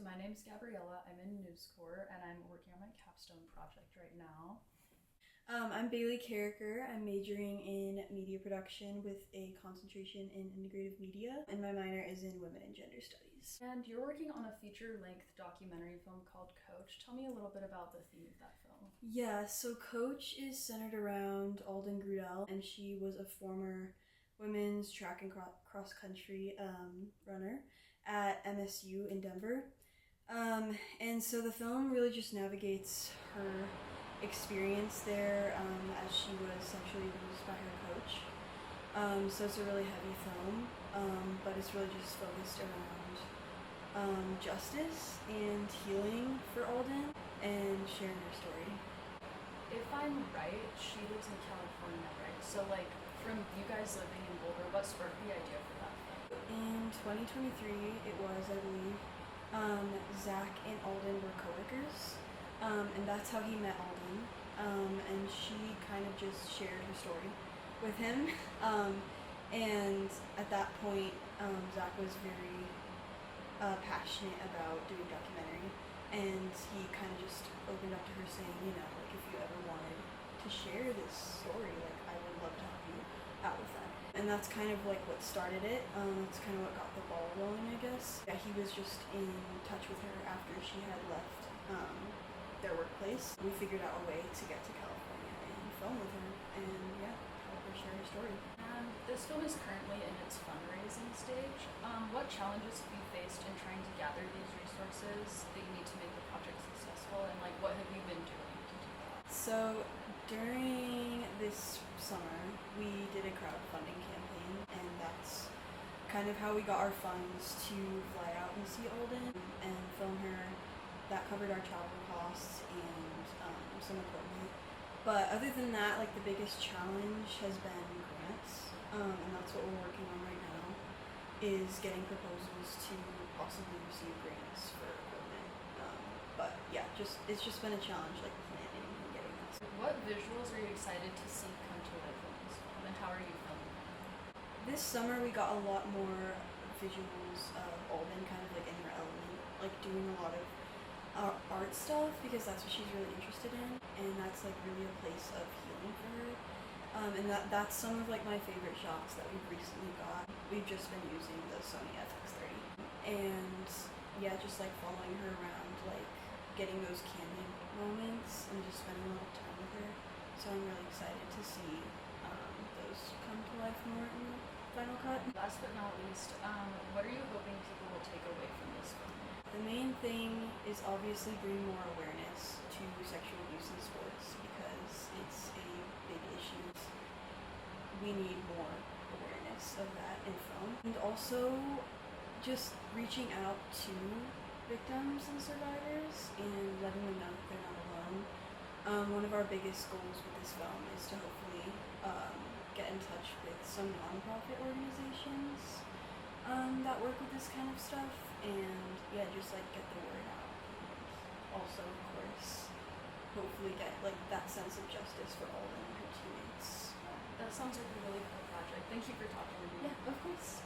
So my name's Gabriella. I'm in NewsCorps and I'm working on my capstone project right now. I'm Bailey Carricker. I'm majoring in media production with a concentration in integrative media, and my minor is in women and gender studies. And you're working on a feature-length documentary film called Coach. Tell me a little bit about the theme of that film. Yeah, so Coach is centered around Alden Grudel, and she was a former women's track and cross-country runner at MSU in Denver. And so the film really just navigates her experience there as she was sexually abused by her coach. So it's a really heavy film, but it's really just focused around justice and healing for Alden and sharing her story. If I'm right, she lives in California, right? So from you guys living in Boulder, what sparked the idea for that film? In 2023, it was, I believe, Zach and Alden were coworkers, and that's how he met Alden, and she kind of just shared her story with him, and at that point, Zach was very passionate about doing documentary, and he kind of just opened up to her saying, if you ever wanted to share this story, I would love to help you out with that. And that's kind of what started it. It's kind of what got the ball rolling, I guess. Yeah, he was just in touch with her after she had left their workplace. We figured out a way to get to California and film with her and help her share her story. This film is currently in its fundraising stage. What challenges have you faced in trying to gather these resources that you need to make the project successful, and what have you been doing to do that? So during this summer, we did a crowdfunding campaign, and that's kind of how we got our funds to fly out and see Alden and film her. That covered our travel costs and some equipment. But other than that, the biggest challenge has been grants, and that's what we're working on right now, is getting proposals to possibly receive grants for equipment. But yeah, it's just been a challenge, planning and getting that. What visuals are you excited to see come to life in this film, and how are you filming them? This summer we got a lot more visuals of Alden kind of in her element, doing a lot of art stuff, because that's what she's really interested in, and that's really a place of healing for her. And that's some of my favorite shots that we've recently got. We've just been using the Sony FX30, and just following her around, getting those candid moments and just spending a little time with her. So I'm really excited to see those come to life more in the final cut. Last but not least, what are you hoping people will take away from this film? The main thing is obviously bring more awareness to sexual abuse in sports, because it's a big issue. We need more awareness of that in film. And also just reaching out to victims and survivors and letting them know that they're not alone. One of our biggest goals with this film is to hopefully get in touch with some nonprofit organizations that work with this kind of stuff, and just get the word out. Also, of course, hopefully get that sense of justice for Alden and her teammates. That sounds like a really cool project. Thank you for talking to me. Yeah, of course.